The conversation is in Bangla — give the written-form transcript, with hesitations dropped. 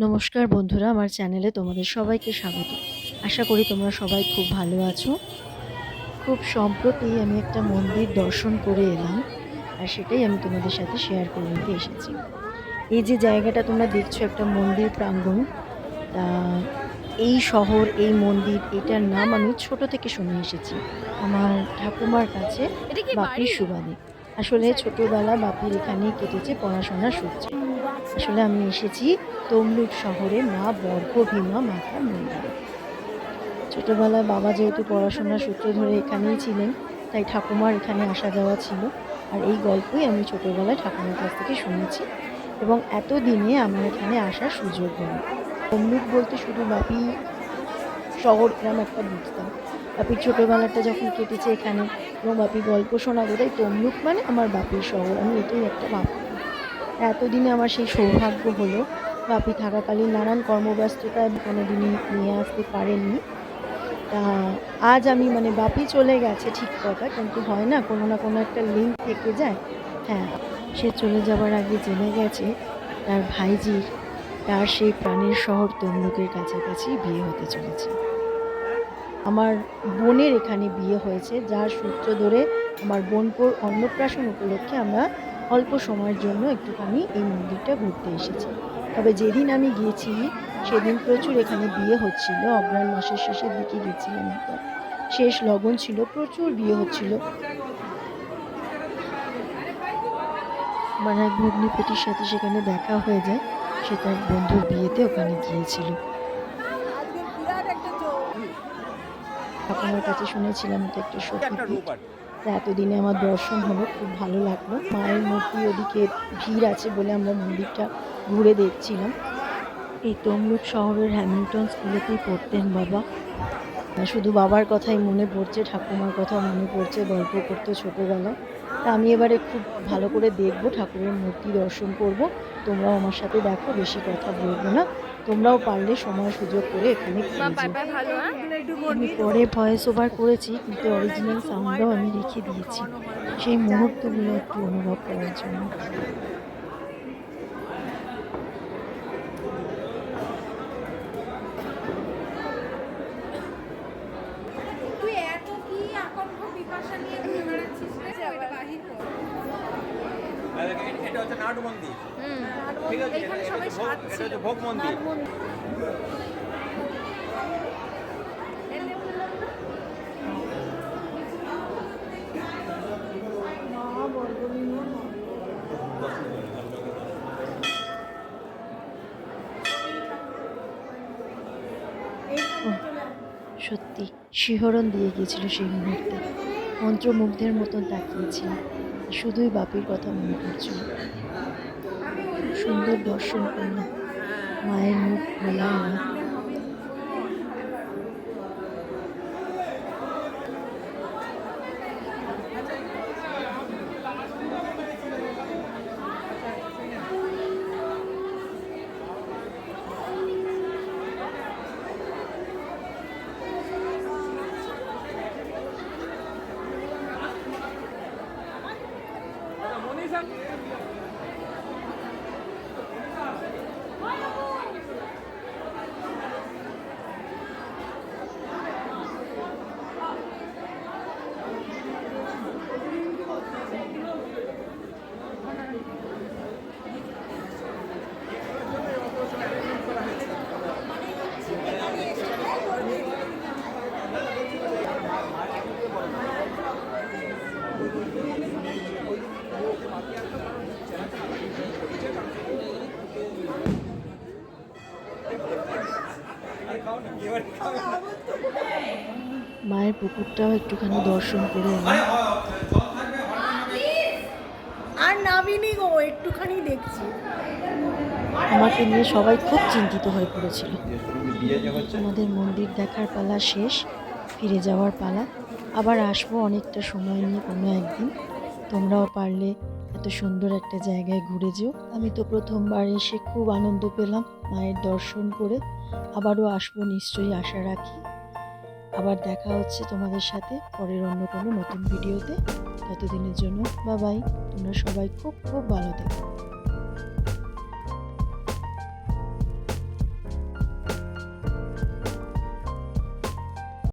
নমস্কার বন্ধুরা, আমার চ্যানেলে তোমাদের সবাইকে স্বাগত। আশা করি তোমরা সবাই খুব ভালো আছো। খুব সম্প্রতি আমি একটা মন্দির দর্শন করে এলাম, আর সেটাই আমি তোমাদের সাথে শেয়ার করে নিতে এসেছি। এই যে জায়গাটা তোমরা দেখছো, একটা মন্দির প্রাঙ্গণ। তা এই শহর, এই মন্দির, এটার নাম আমি ছোট থেকে শুনে এসেছি আমার ঠাকুমার কাছে, এটা কি বাপির বাড়ি? সুবাদে। আসলে ছোটবেলা বাপির এখানেই কেটেছে পড়াশোনার সূত্রে। আসলে আমি এসেছি তমলুক শহরে মা বর্গভীমা মাতার মন্দিরে। ছোটবেলায় বাবা যেহেতু পড়াশোনার সূত্র ধরে এখানেই ছিলেন, তাই ঠাকুমার এখানে আসা যাওয়া ছিল। আর এই গল্পই আমি ছোটবেলায় ঠাকুমার কাছ থেকে শুনেছি, এবং এতদিনে আমার এখানে আসার সুযোগ হলো। তমলুক বলতে শুধু বাপি শহর এরম একটা বুঝতাম। বাপির ছোটবেলাটা যখন কেটেছে এখানে, এবং বাপি গল্প শোনাতো, তাই তমলুক মানে আমার বাপির শহর, আমি এটাই একটা ভাবতাম। এতদিনে আমার সেই সৌভাগ্য হলো, বাপি থাকাকালীন নানান কর্মব্যস্ততায় কোনোদিনই নিয়ে আসতে পারেননি। তা আজ আমি, মানে বাপি চলে গেছে ঠিক কথা, কিন্তু হয় না, কোনো না কোনো একটা লিঙ্ক থেকে যায়। হ্যাঁ, সে চলে যাবার আগে জেনে গেছে তার ভাইজির, তার সেই প্রাণের শহর তমলুকের কাছাকাছি বিয়ে হতে চলেছে। আমার বোনের এখানে বিয়ে হয়েছে, যার সূত্র ধরে আমার বোনপোর অন্নপ্রাশন উপলক্ষে আমরা অল্প সময়ের জন্য একটুখানি এই মন্দিরটা ঘুরতে এসেছি। তবে যেদিন আমি গিয়েছি সেদিন প্রচুর এখানে বিয়ে হচ্ছিল। অগ্রহায়ণ মাসের শেষের দিকে গেছিলাম একবার, শেষ লগন ছিল, প্রচুর বিয়ে হচ্ছিল। আমার এক ভগ্নিপতির সাথে সেখানে দেখা হয়ে যায়, সে তার বন্ধুর বিয়েতে ওখানে গিয়েছিল। ঠাকুমার কাছে শুনেছিলাম এটা একটা সতীপীঠ। তা এতদিনে আমার দর্শন হলো, খুব ভালো লাগলো। মায়ের মূর্তি ওদিকে ভিড় আছে বলে আমরা মন্দিরটা ঘুরে দেখছিলাম। এই তমলুক শহরের হ্যামিল্টন স্কুলেতেই পড়তেন বাবা। শুধু বাবার কথাই মনে পড়ছে, ঠাকুমার কথাও মনে পড়ছে, গল্প করতো ছোটোবেলায়। তা আমি এবারে খুব ভালো করে দেখবো, ঠাকুরের মূর্তি দর্শন করব। তোমরাও আমার সাথে দেখো, বেশি কথা বলবো না। তোমরাও পারলে সময় সুযোগ করে এখানে মা ঘুরে যেও। বাই ভালো। আমি পরে ভয়েস ওভার করেছি, কিন্তু অরিজিনাল সাউন্ডটাও আমি রেখে দিয়েছি সেই মুহূর্তগুলো একটু অনুভব করার জন্য। তুই এত কি আকর্ষ পিপাসা নিয়ে ঘুরে বেড়াচ্ছিস রে? ওটা বাহির কর। এটা হচ্ছে নাট মন্দির। ঠিক আছে, এখানে সবাই এটা সাজছিল। হচ্ছে ভোগ মন্দির। ওহ, সত্যি শিহরণ দিয়ে গিয়েছিল সেই মুহূর্তে। মন্ত্রমুগ্ধের মতন তাকিয়েছিলাম, শুধুই বাপির কথা মনে পড়ছিল। খুব সুন্দর দর্শন করলাম, মায়ের মুখ ভোলার না। মায়ের পুকুরটাও একটুখানি দর্শন করে এলাম। আর নাবিনি গো, একটুখানি দেখছি। আমাকে নিয়ে সবাই খুব চিন্তিত হয়ে পড়েছিল। আমাদের মন্দির দেখার পালা শেষ, ফিরে যাওয়ার পালা। আবার আসবো অনেকটা সময় নিয়ে কোনো একদিন। তোমরাও পারলে এত সুন্দর একটা জায়গায় ঘুরে যেও। আমি তো প্রথমবার এসে খুব আনন্দ পেলাম মায়ের দর্শন করে। আবারও আসবো, নিশ্চয়ই আশা রাখি। আবার দেখা হচ্ছে তোমাদের সাথে পরের অন্য কোনো নতুন ভিডিওতে। ততদিনের জন্য বাই বাই। তোমরা সবাই খুব খুব ভালো থেকো।